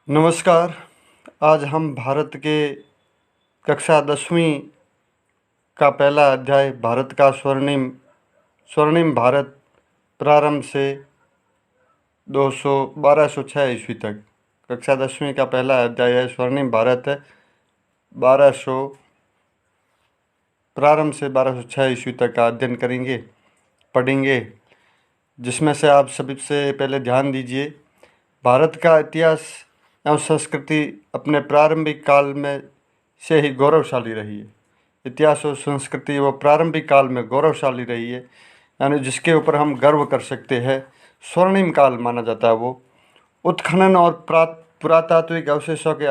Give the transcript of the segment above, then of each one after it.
नमस्कार। आज हम भारत के कक्षा 10वीं का पहला अध्याय भारत का स्वर्णिम भारत प्रारंभ से 1206 ईस्वी तक। कक्षा 10वीं का पहला अध्याय है स्वर्णिम भारत 1200 प्रारंभ से 1206 ईस्वी तक का अध्ययन करेंगे, पढ़ेंगे, जिसमें से आप सभी से पहले ध्यान दीजिए। भारत का इतिहास एवं संस्कृति अपने प्रारंभिक काल में से ही गौरवशाली रही है। इतिहास और संस्कृति वो प्रारंभिक काल में गौरवशाली रही है, यानी जिसके ऊपर हम गर्व कर सकते हैं। स्वर्णिम काल माना जाता है वो। उत्खनन और पुरातात्विक अवशेषों के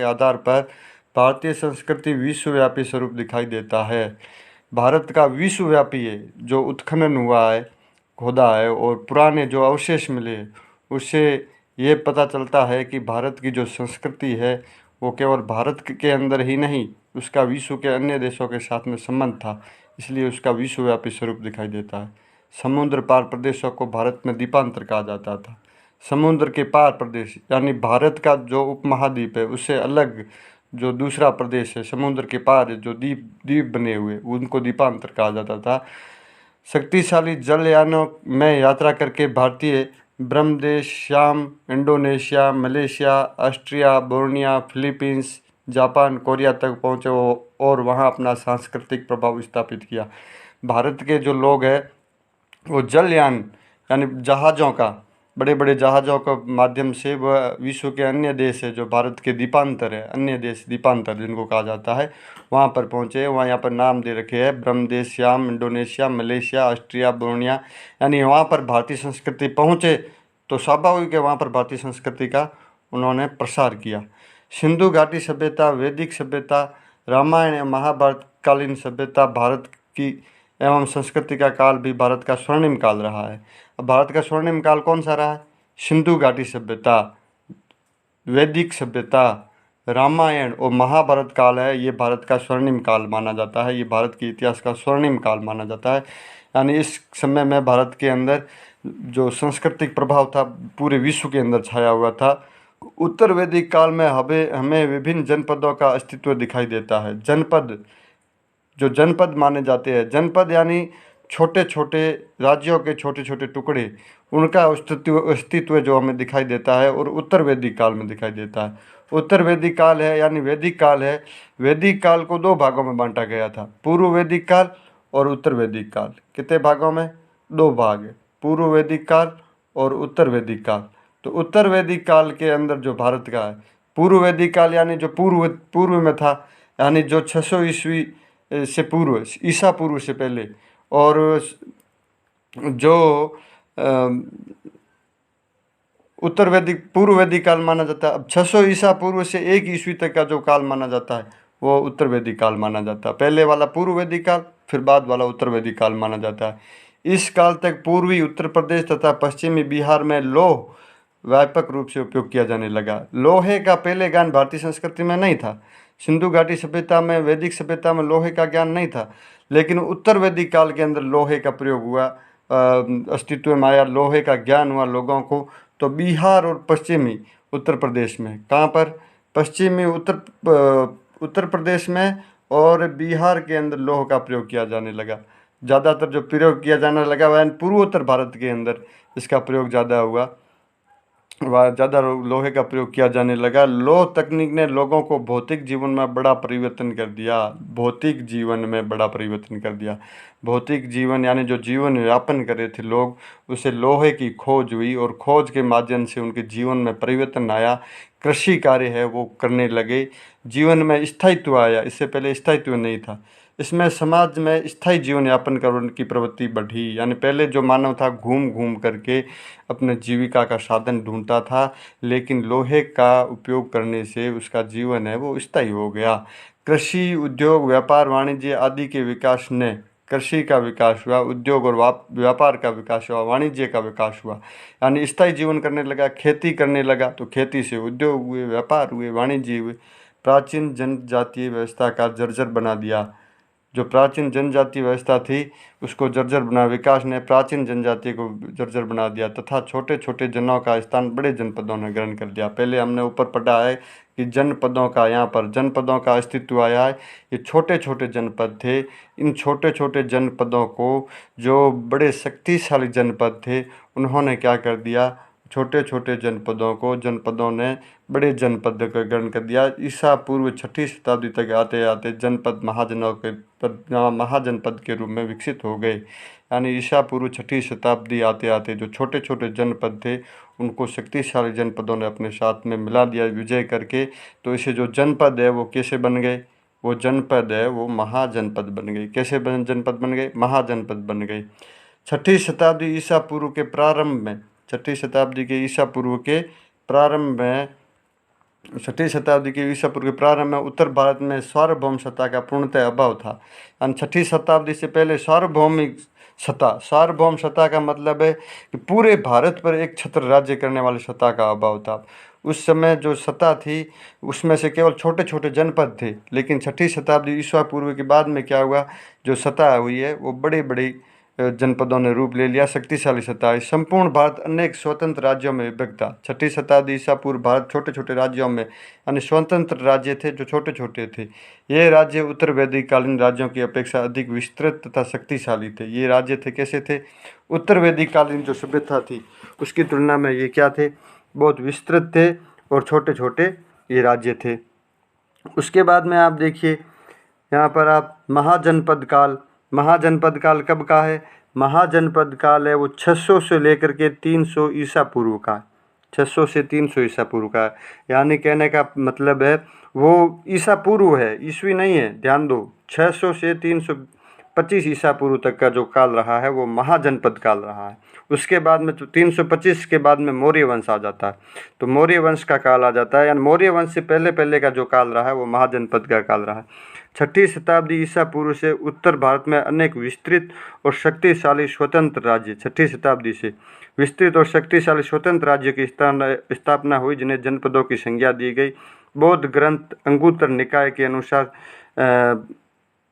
आधार पर भारतीय संस्कृति विश्वव्यापी स्वरूप दिखाई देता है। भारत का विश्वव्यापी है जो उत्खनन हुआ है, खोदा है, और पुराने जो अवशेष मिले उससे ये पता चलता है कि भारत की जो संस्कृति है वो केवल भारत के अंदर ही नहीं, उसका विश्व के अन्य देशों के साथ में संबंध था, इसलिए उसका विश्वव्यापी स्वरूप दिखाई देता है। समुद्र पार प्रदेशों को भारत में द्वीपांतर कहा जाता था। समुद्र के पार प्रदेश यानी भारत का जो उपमहाद्वीप है उससे अलग जो दूसरा प्रदेश है समुद्र के पार जो द्वीप बने हुए उनको द्वीपांतर कहा जाता था। शक्तिशाली जलयानों में यात्रा करके भारतीय Brahmadesh, Shyam, Indonesia, Malaysia, Austria, Borneo, Philippines, Japan, Korea तक पहुँचे और वहाँ अपना सांस्कृतिक प्रभाव स्थापित किया। भारत के जो लोग हैं वो जलयान यानी जहाज़ों का, बड़े बड़े जहाज़ों के माध्यम से वह विश्व के अन्य देश है जो भारत के द्वीपांतर है, अन्य देश द्वीपांतर जिनको कहा जाता है, वहाँ पर पहुँचे। वहाँ यहाँ पर नाम दे रखे हैं Brahmadesh, Shyam, Indonesia, Malaysia, Austria, Borneo, यानी वहाँ पर भारतीय संस्कृति पहुँचे तो स्वाभाविक है वहाँ पर भारतीय संस्कृति का उन्होंने प्रसार किया। सिंधु घाटी सभ्यता, वैदिक सभ्यता, रामायण एवं महाभारत कालीन सभ्यता भारत की एवं संस्कृति का काल भी भारत का स्वर्णिम काल रहा है। अब भारत का स्वर्णिम काल कौन सा रहा है? सिंधु घाटी सभ्यता, वैदिक सभ्यता, रामायण और महाभारत काल है, ये भारत का स्वर्णिम काल माना जाता है। ये भारत के इतिहास का स्वर्णिम काल माना जाता है। यानी इस समय में भारत के अंदर जो सांस्कृतिक प्रभाव था पूरे विश्व के अंदर छाया हुआ था। उत्तर वैदिक काल में हमें विभिन्न जनपदों का अस्तित्व दिखाई देता है। जनपद माने जाते हैं, जनपद यानी छोटे छोटे राज्यों के छोटे छोटे टुकड़े, उनका अस्तित्व जो हमें दिखाई देता है और उत्तर वैदिक काल में दिखाई देता है। उत्तर वैदिक काल है यानी वैदिक काल है। वैदिक काल को दो भागों में बांटा गया था, पूर्व वैदिक काल और उत्तर वैदिक काल। कितने भागों में? दो भाग है, पूर्व वैदिक काल और उत्तर वैदिक काल। तो उत्तर वैदिक काल के अंदर जो भारत का है, पूर्व वैदिक काल यानी जो पूर्व में था, यानी जो 600 ईस्वी से पूर्व, ईसा पूर्व से पहले, और जो उत्तर वैदिक पूर्व वैदिक काल माना जाता है। अब 600 ईसा पूर्व से 1 ईस्वी तक का जो काल माना जाता है वो उत्तर वैदिक काल माना जाता है। पहले वाला पूर्व वैदिक काल, फिर बाद वाला उत्तर वैदिक काल माना जाता है। इस काल तक पूर्वी उत्तर प्रदेश तथा पश्चिमी बिहार में लौह व्यापक रूप से उपयोग किया जाने लगा। लोहे का पहले ज्ञान भारतीय संस्कृति में नहीं था। सिंधु घाटी सभ्यता में, वैदिक सभ्यता में लोहे का ज्ञान नहीं था, लेकिन उत्तर वैदिक काल के अंदर लोहे का प्रयोग हुआ, अस्तित्व में आया, लोहे का ज्ञान हुआ लोगों को। तो बिहार और पश्चिमी उत्तर प्रदेश में, कहाँ पर? पश्चिमी उत्तर प्रदेश में और बिहार के अंदर लोह का प्रयोग किया जाने लगा। ज़्यादातर जो प्रयोग किया जाने लगा वह पूर्वोत्तर भारत के अंदर इसका प्रयोग ज़्यादा हुआ, वह ज़्यादा लोहे का प्रयोग किया जाने लगा। लौह तकनीक ने लोगों को भौतिक जीवन में बड़ा परिवर्तन कर दिया। भौतिक जीवन में बड़ा परिवर्तन कर दिया। भौतिक जीवन यानी जो जीवन यापन कर रहे थे लोग, उसे लोहे की खोज हुई और खोज के माध्यम से उनके जीवन में परिवर्तन आया। कृषि कार्य है वो करने लगे, जीवन में स्थायित्व आया, इससे पहले स्थायित्व नहीं था। इसमें समाज में स्थायी जीवन यापन करने की प्रवृत्ति बढ़ी। यानी पहले जो मानव था घूम घूम करके अपने जीविका का साधन ढूंढता था, लेकिन लोहे का उपयोग करने से उसका जीवन है वो स्थायी हो गया। कृषि, उद्योग, व्यापार, वाणिज्य आदि के विकास ने, कृषि का विकास हुआ, उद्योग और व्यापार का विकास हुआ, वाणिज्य का विकास हुआ, यानी स्थायी जीवन करने लगा, खेती करने लगा, तो खेती से उद्योग हुए, व्यापार हुए, वाणिज्य हुए। प्राचीन जनजातीय व्यवस्था का जर्जर बना दिया। जो प्राचीन जनजाति व्यवस्था थी उसको जर्जर बना, विकास ने प्राचीन जनजाति को जर्जर बना दिया तथा छोटे छोटे जनों का स्थान बड़े जनपदों ने ग्रहण कर लिया। पहले हमने ऊपर पढ़ा है कि जनपदों का, यहाँ पर जनपदों का अस्तित्व आया है। ये छोटे छोटे जनपद थे। इन छोटे छोटे जनपदों को जो बड़े शक्तिशाली जनपद थे उन्होंने क्या कर दिया, छोटे छोटे जनपदों ने बड़े जनपद का ग्रहण कर दिया। ईसा पूर्व 6ठी शताब्दी तक आते आते जनपद महाजनपद के रूप में विकसित हो गए। यानी ईसा पूर्व 6ठी शताब्दी आते आते जो छोटे छोटे जनपद थे उनको शक्तिशाली जनपदों ने अपने साथ में मिला दिया विजय करके। तो इसे जो जनपद है वो कैसे बन गए, वो जनपद है वो महाजनपद बन गई। कैसे जनपद बन गए, महाजनपद बन गए। 6ठी शताब्दी ईसा पूर्व के प्रारंभ में, 6ठी शताब्दी के ईसा पूर्व के प्रारंभ में 6ठी शताब्दी के ईसा पूर्व के प्रारंभ में उत्तर भारत में सार्वभौम सत्ता का पूर्णतः अभाव था। यानी 6ठी शताब्दी से पहले सार्वभौमिक सत्ता, सार्वभौम सत्ता का मतलब है कि पूरे भारत पर एक छत्र राज्य करने वाली सत्ता का अभाव था। उस समय जो सत्ता थी उसमें से केवल छोटे छोटे जनपद थे। लेकिन 6ठी शताब्दी ईसा पूर्व के बाद में क्या हुआ, जो सत्ता हुई है वो बड़े बड़े जनपदों ने रूप ले लिया, शक्तिशाली सत्ता है। संपूर्ण भारत अनेक स्वतंत्र राज्यों में विभक्त था। 6ठी शताब्दी ईसा पूर्व भारत छोटे छोटे राज्यों में, यानी स्वतंत्र राज्य थे जो छोटे छोटे थे। ये राज्य उत्तर वैदिक कालीन राज्यों की अपेक्षा अधिक विस्तृत तथा शक्तिशाली थे। ये राज्य थे, कैसे थे, उत्तर वैदिक कालीन जो सभ्यता थी उसकी तुलना में ये क्या थे, बहुत विस्तृत थे और छोटे छोटे ये राज्य थे। उसके बाद में आप देखिए यहाँ पर आप महाजनपद काल, महाजनपद काल कब का है, महाजनपद काल है वो 600 से लेकर के 300 ईसा पूर्व का, 600 से 300 ईसा पूर्व का। यानी कहने का मतलब है वो ईसा पूर्व है, ईस्वी नहीं है, ध्यान दो। 600 से 325 ईसा पूर्व तक का जो काल रहा है वो महाजनपद काल रहा है। उसके बाद में तो 325 के बाद में मौर्य वंश आ जाता है, तो मौर्य वंश का काल आ जाता है। यानी मौर्य वंश से पहले पहले का जो काल रहा है वो महाजनपद का काल रहा है। 6ठी शताब्दी ईसा पूर्व से उत्तर भारत में अनेक विस्तृत और शक्तिशाली स्वतंत्र राज्य, 6ठी शताब्दी से विस्तृत और शक्तिशाली स्वतंत्र राज्य की स्थापना हुई जिन्हें जनपदों की संज्ञा दी गई। बौद्ध ग्रंथ अंगुत्तर निकाय के अनुसार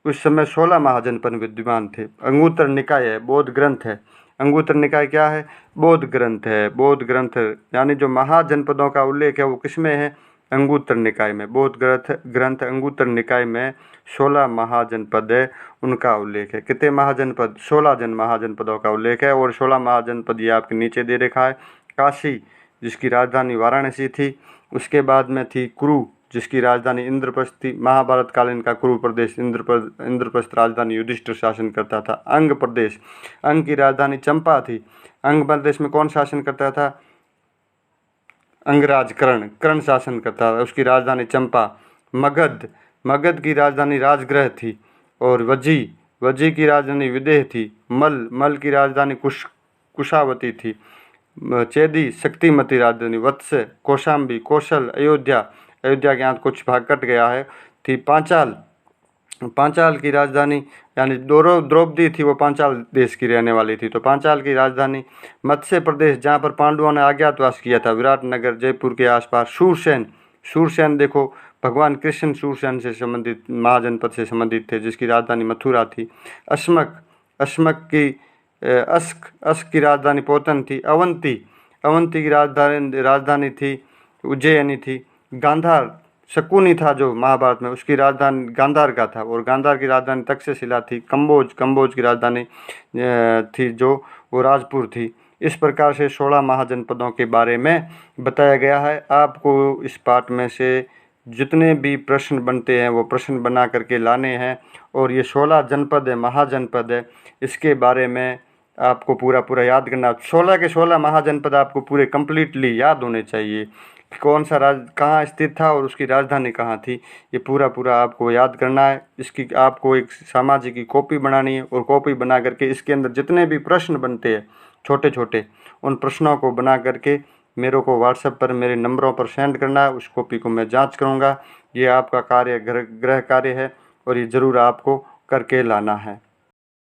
उस समय 16 महाजनपद विद्यमान थे। अंगुत्तर निकाय है, बौद्ध ग्रंथ है। अंगुत्तर निकाय क्या है, बौद्ध ग्रंथ है। बौद्ध ग्रंथ यानी जो महाजनपदों का उल्लेख है वो किसमें है, अंगुत्तर निकाय में। बौद्ध ग्रंथ अंगुत्तर निकाय में 16 महाजनपद है, उनका उल्लेख है। कितने महाजनपद, 16 महाजनपदों का उल्लेख है। और 16 महाजनपद ये आपके नीचे दे रखा है। काशी जिसकी राजधानी वाराणसी थी, उसके बाद में थी कुरु जिसकी राजधानी इंद्रप्रस्थ थी। महाभारत कालीन का कुरु प्रदेश, इंद्रप्रस्थ राजधानी युधिष्ठिर शासन करता था। अंग प्रदेश, अंग की राजधानी चंपा थी। अंग प्रदेश में कौन शासन करता था, अंगराज कर्ण शासन करता था, उसकी राजधानी चंपा। मगध की राजधानी राजगृह थी। और वज्जी की राजधानी विदेह थी। मल की राजधानी कुशावती थी। चेदी शक्तिमती राजधानी। वत्स, कौशाम्बी, कौशल, अयोध्या के यहाँ कुछ भाग कट गया है, थी। पांचाल की राजधानी यानी द्रौपदी थी, वो पांचाल देश की रहने वाली थी, तो पांचाल की राजधानी। मत्स्य प्रदेश जहाँ पर पांडवों ने अज्ञातवास किया था, विराटनगर, जयपुर के आसपास। शूरसेन देखो, भगवान कृष्ण शूरसेन से संबंधित महाजनपद से संबंधित थे जिसकी राजधानी मथुरा थी। अस्मक की राजधानी पोतन थी। अवंती की राजधानी थी उज्जैनी थी। गांधार शकुनी था जो महाभारत में, उसकी राजधानी गांधार का था। और गांधार की राजधानी तक्षशिला थी। कंबोज की राजधानी थी जो वो राजपुर थी। इस प्रकार से 16 महाजनपदों के बारे में बताया गया है। आपको इस पाठ में से जितने भी प्रश्न बनते हैं वो प्रश्न बना करके लाने हैं। और ये 16 जनपद है, महाजनपद है, इसके बारे में आपको पूरा याद करना। 16 के 16 महाजनपद आपको पूरे कंप्लीटली याद होने चाहिए। कौन सा कहाँ स्थित था और उसकी राजधानी कहाँ थी, ये पूरा आपको याद करना है। इसकी आपको एक सामाजिक की कॉपी बनानी है और कॉपी बना करके इसके अंदर जितने भी प्रश्न बनते हैं छोटे छोटे, उन प्रश्नों को बना करके मेरे को व्हाट्सएप पर मेरे नंबरों पर सेंड करना है। उस कॉपी को मैं जांच करूँगा। ये आपका कार्य गृह कार्य है और ये ज़रूर आपको करके लाना है।